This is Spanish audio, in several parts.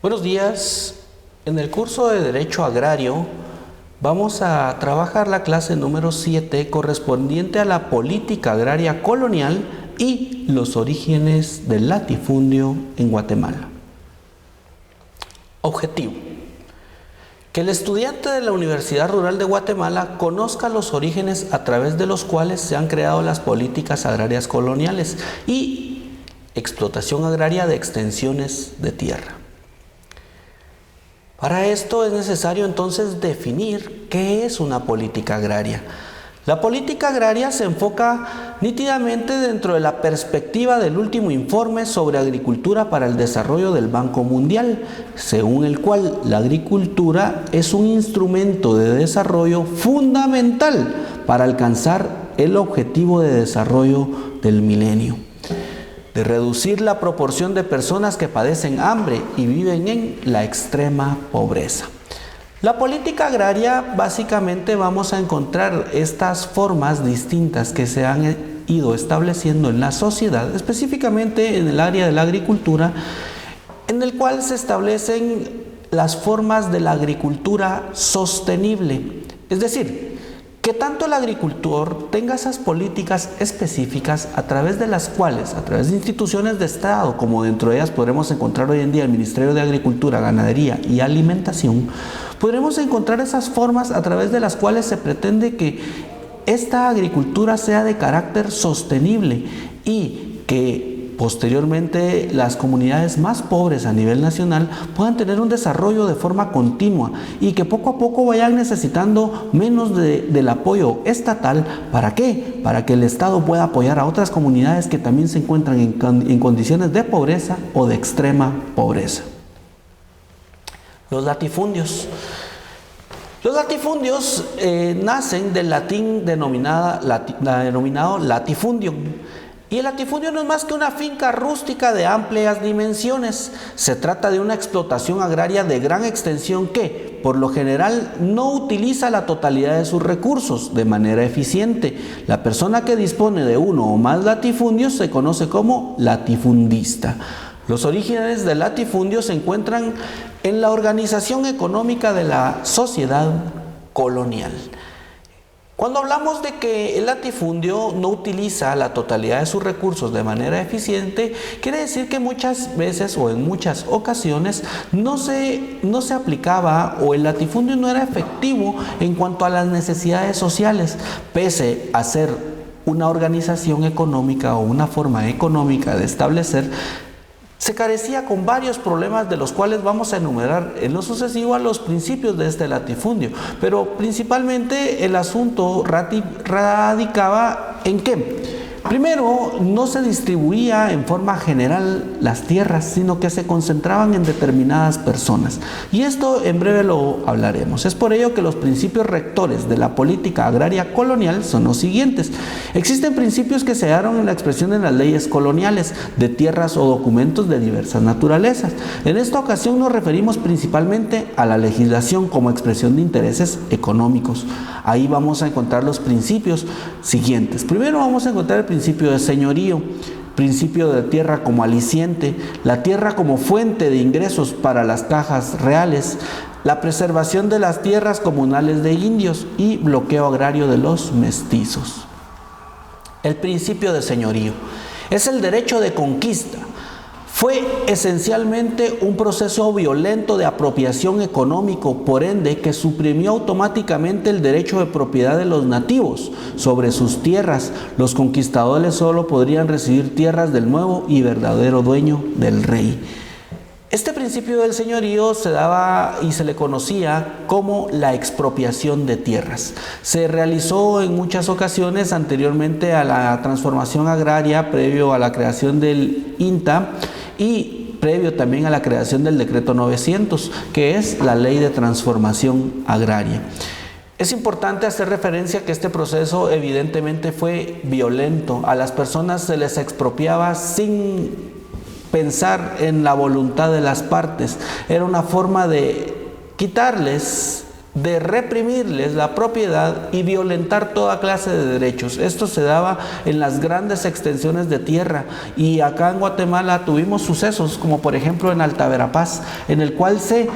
Buenos días. En el curso de Derecho Agrario vamos a trabajar la clase número 7 correspondiente a la política agraria colonial y los orígenes del latifundio en Guatemala. Objetivo: que el estudiante de la Universidad Rural de Guatemala conozca los orígenes a través de los cuales se han creado las políticas agrarias coloniales y explotación agraria de extensiones de tierra. Para esto es necesario entonces definir qué es una política agraria. La política agraria se enfoca nítidamente dentro de la perspectiva del último informe sobre agricultura para el desarrollo del Banco Mundial, según el cual la agricultura es un instrumento de desarrollo fundamental para alcanzar el objetivo de desarrollo del milenio, de reducir la proporción de personas que padecen hambre y viven en la extrema pobreza. La política agraria, básicamente vamos a encontrar estas formas distintas que se han ido estableciendo en la sociedad, específicamente en el área de la agricultura, en el cual se establecen las formas de la agricultura sostenible. Es decir, que tanto el agricultor tenga esas políticas específicas a través de las cuales, a través de instituciones de Estado, como dentro de ellas podremos encontrar hoy en día el Ministerio de Agricultura, Ganadería y Alimentación, podremos encontrar esas formas a través de las cuales se pretende que esta agricultura sea de carácter sostenible y que posteriormente las comunidades más pobres a nivel nacional puedan tener un desarrollo de forma continua y que poco a poco vayan necesitando menos del apoyo estatal. ¿Para qué? Para que el Estado pueda apoyar a otras comunidades que también se encuentran en condiciones de pobreza o de extrema pobreza. Los latifundios. Los latifundios nacen del latín denominado latifundium. Y el latifundio no es más que una finca rústica de amplias dimensiones. Se trata de una explotación agraria de gran extensión que, por lo general, no utiliza la totalidad de sus recursos de manera eficiente. La persona que dispone de uno o más latifundios se conoce como latifundista. Los orígenes del latifundio se encuentran en la organización económica de la sociedad colonial. Cuando hablamos de que el latifundio no utiliza la totalidad de sus recursos de manera eficiente, quiere decir que muchas veces o en muchas ocasiones no se aplicaba o el latifundio no era efectivo en cuanto a las necesidades sociales, pese a ser una organización económica o una forma económica de establecer. Se carecía con varios problemas de los cuales vamos a enumerar en lo sucesivo a los principios de este latifundio, pero principalmente el asunto radicaba en que, primero, no se distribuía en forma general las tierras, sino que se concentraban en determinadas personas. Y esto en breve lo hablaremos. Es por ello que los principios rectores de la política agraria colonial son los siguientes. Existen principios que se hallaron en la expresión de las leyes coloniales de tierras o documentos de diversas naturalezas. En esta ocasión nos referimos principalmente a la legislación como expresión de intereses económicos. Ahí vamos a encontrar los principios siguientes. Primero vamos a encontrar el principio de señorío, principio de tierra como aliciente, la tierra como fuente de ingresos para las cajas reales, la preservación de las tierras comunales de indios y bloqueo agrario de los mestizos. El principio de señorío es el derecho de conquista. Fue esencialmente un proceso violento de apropiación económico, por ende, que suprimió automáticamente el derecho de propiedad de los nativos sobre sus tierras. Los conquistadores solo podrían recibir tierras del nuevo y verdadero dueño del rey. Este principio del señorío se daba y se le conocía como la expropiación de tierras. Se realizó en muchas ocasiones anteriormente a la transformación agraria, previo a la creación del INTA y previo también a la creación del decreto 900, que es la ley de transformación agraria. Es importante hacer referencia a que este proceso evidentemente fue violento. A las personas se les expropiaba sin pensar en la voluntad de las partes. Era una forma de quitarles de reprimirles la propiedad y violentar toda clase de derechos. Esto se daba en las grandes extensiones de tierra, y acá en Guatemala tuvimos sucesos como por ejemplo en Alta Verapaz, en el cual se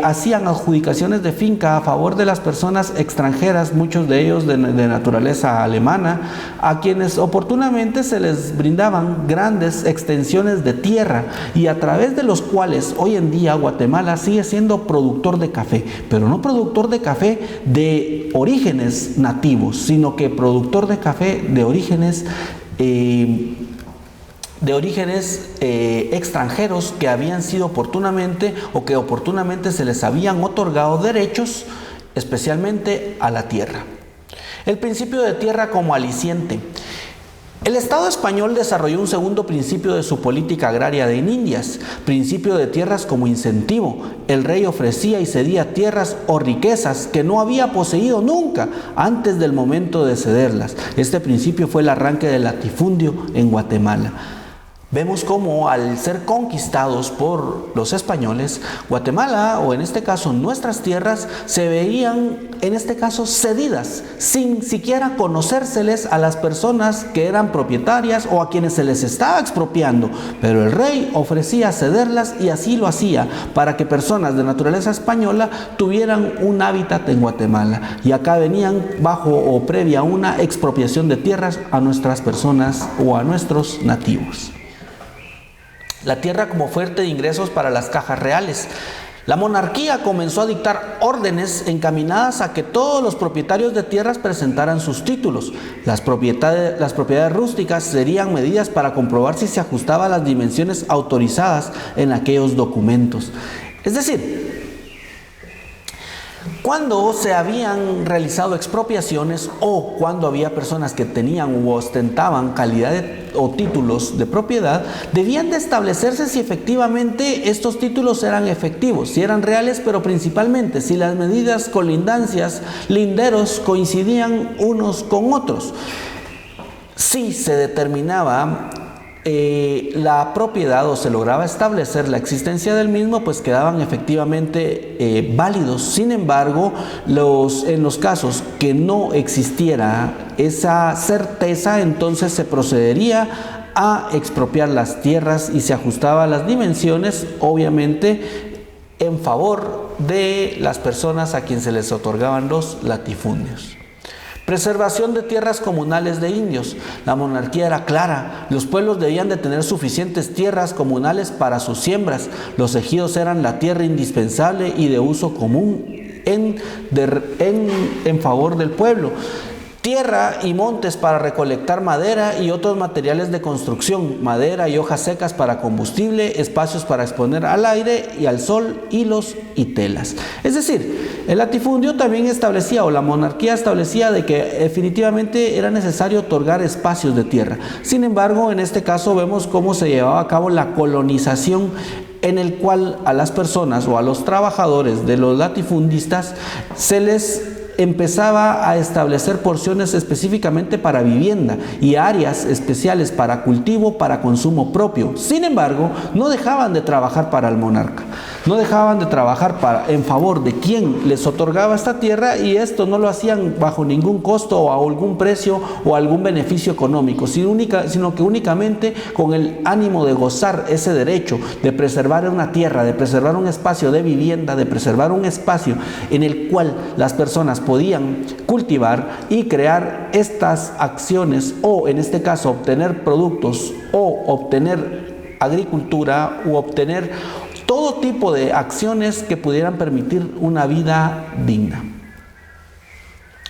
hacían adjudicaciones de finca a favor de las personas extranjeras, muchos de ellos de naturaleza alemana, a quienes oportunamente se les brindaban grandes extensiones de tierra, y a través de los cuales hoy en día Guatemala sigue siendo productor de café, pero no productor de café de orígenes nativos, sino que productor de café de orígenes extranjeros que habían sido oportunamente o que oportunamente se les habían otorgado derechos, especialmente a la tierra. El principio de tierra como aliciente. El Estado español desarrolló un segundo principio de su política agraria de Indias, principio de tierras como incentivo. El rey ofrecía y cedía tierras o riquezas que no había poseído nunca antes del momento de cederlas. Este principio fue el arranque del latifundio en Guatemala. Vemos cómo al ser conquistados por los españoles, Guatemala, o en este caso nuestras tierras, se veían en este caso cedidas, sin siquiera conocérseles a las personas que eran propietarias o a quienes se les estaba expropiando. Pero el rey ofrecía cederlas, y así lo hacía para que personas de naturaleza española tuvieran un hábitat en Guatemala. Y acá venían bajo o previa una expropiación de tierras a nuestras personas o a nuestros nativos. La tierra como fuente de ingresos para las cajas reales. La monarquía comenzó a dictar órdenes encaminadas a que todos los propietarios de tierras presentaran sus títulos. Las propiedades rústicas serían medidas para comprobar si se ajustaba a las dimensiones autorizadas en aquellos documentos. Es decir, cuando se habían realizado expropiaciones o cuando había personas que tenían u ostentaban calidad o títulos de propiedad, debían de establecerse si efectivamente estos títulos eran efectivos, si eran reales, pero principalmente si las medidas, colindancias, linderos coincidían unos con otros. Si se determinaba la propiedad o se lograba establecer la existencia del mismo, pues quedaban efectivamente válidos. Sin embargo, en los casos que no existiera esa certeza, entonces se procedería a expropiar las tierras y se ajustaba a las dimensiones, obviamente en favor de las personas a quien se les otorgaban los latifundios. Preservación de tierras comunales de indios. La monarquía era clara. Los pueblos debían de tener suficientes tierras comunales para sus siembras. Los ejidos eran la tierra indispensable y de uso común en favor del pueblo. Tierra y montes para recolectar madera y otros materiales de construcción, madera y hojas secas para combustible, espacios para exponer al aire y al sol, hilos y telas. Es decir, el latifundio también establecía, o la monarquía establecía, de que definitivamente era necesario otorgar espacios de tierra. Sin embargo, en este caso vemos cómo se llevaba a cabo la colonización, en el cual a las personas o a los trabajadores de los latifundistas se les empezaba a establecer porciones específicamente para vivienda y áreas especiales para cultivo, para consumo propio. Sin embargo, no dejaban de trabajar para el monarca, no dejaban de trabajar en favor de quien les otorgaba esta tierra, y esto no lo hacían bajo ningún costo o a algún precio o algún beneficio económico, sino que únicamente con el ánimo de gozar ese derecho, de preservar una tierra, de preservar un espacio de vivienda, de preservar un espacio en el cual las personas podían cultivar y crear estas acciones, o en este caso obtener productos o obtener agricultura u obtener todo tipo de acciones que pudieran permitir una vida digna.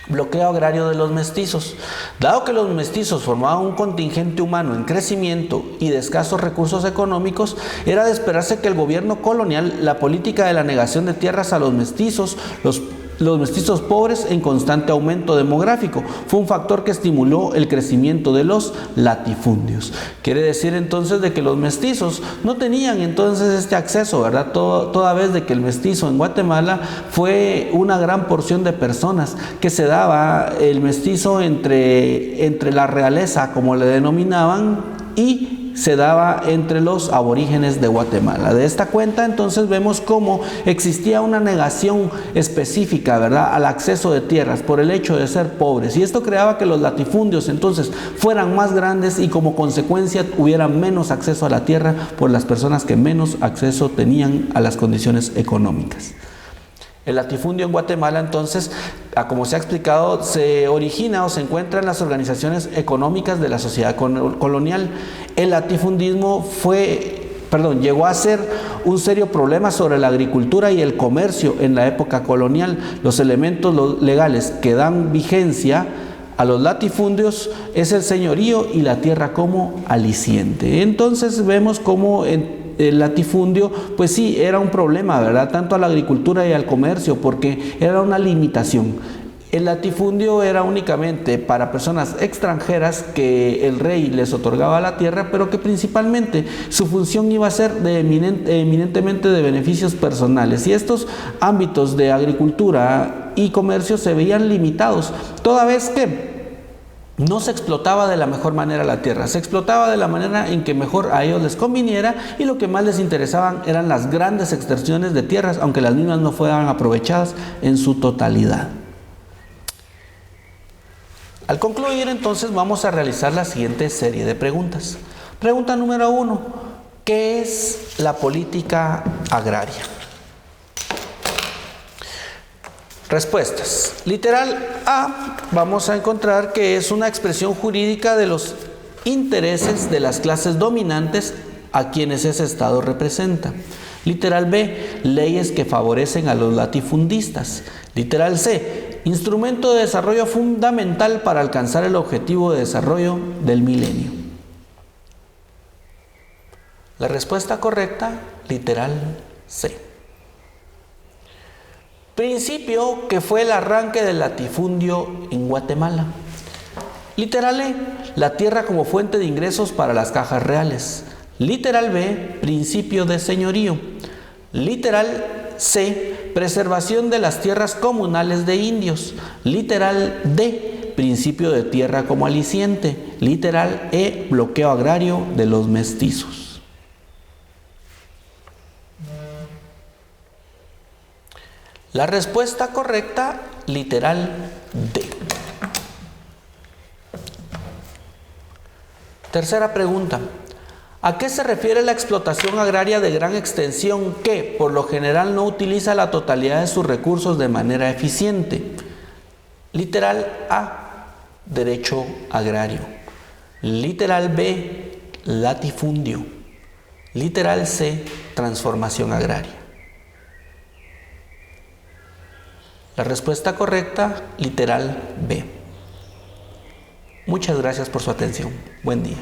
Bloqueo agrario de los mestizos. Dado que los mestizos formaban un contingente humano en crecimiento y de escasos recursos económicos, era de esperarse que el gobierno colonial, la política de la negación de tierras a los mestizos, los mestizos pobres en constante aumento demográfico, fue un factor que estimuló el crecimiento de los latifundios. Quiere decir entonces de que los mestizos no tenían entonces este acceso, ¿verdad? Toda vez de que el mestizo en Guatemala fue una gran porción de personas, que se daba el mestizo entre la realeza, como le denominaban, y se daba entre los aborígenes de Guatemala. De esta cuenta entonces vemos cómo existía una negación específica, ¿verdad?, al acceso de tierras por el hecho de ser pobres, y esto creaba que los latifundios entonces fueran más grandes y como consecuencia hubiera menos acceso a la tierra por las personas que menos acceso tenían a las condiciones económicas. El latifundio en Guatemala, entonces, como se ha explicado, se origina o se encuentra en las organizaciones económicas de la sociedad colonial. El latifundismo llegó a ser un serio problema sobre la agricultura y el comercio en la época colonial. Los elementos legales que dan vigencia a los latifundios es el señorío y la tierra como aliciente. Entonces vemos cómo el latifundio, pues sí, era un problema, ¿verdad?, tanto a la agricultura y al comercio, porque era una limitación. El latifundio era únicamente para personas extranjeras que el rey les otorgaba la tierra, pero que principalmente su función iba a ser eminentemente de beneficios personales, y estos ámbitos de agricultura y comercio se veían limitados, toda vez que no se explotaba de la mejor manera la tierra, se explotaba de la manera en que mejor a ellos les conviniera, y lo que más les interesaban eran las grandes extracciones de tierras, aunque las mismas no fueran aprovechadas en su totalidad. Al concluir, entonces, vamos a realizar la siguiente serie de preguntas. Pregunta número 1. ¿Qué es la política agraria? Respuestas. Literal A, vamos a encontrar que es una expresión jurídica de los intereses de las clases dominantes a quienes ese Estado representa. Literal B, leyes que favorecen a los latifundistas. Literal C, instrumento de desarrollo fundamental para alcanzar el objetivo de desarrollo del milenio. La respuesta correcta, literal C. Principio que fue el arranque del latifundio en Guatemala. Literal E, la tierra como fuente de ingresos para las cajas reales. Literal B, principio de señorío. Literal C, preservación de las tierras comunales de indios. Literal D, principio de tierra como aliciente. Literal E, bloqueo agrario de los mestizos. La respuesta correcta, literal D. Tercera pregunta. ¿A qué se refiere la explotación agraria de gran extensión que, por lo general, no utiliza la totalidad de sus recursos de manera eficiente? Literal A, derecho agrario. Literal B, latifundio. Literal C, transformación agraria. La respuesta correcta, literal B. Muchas gracias por su atención. Buen día.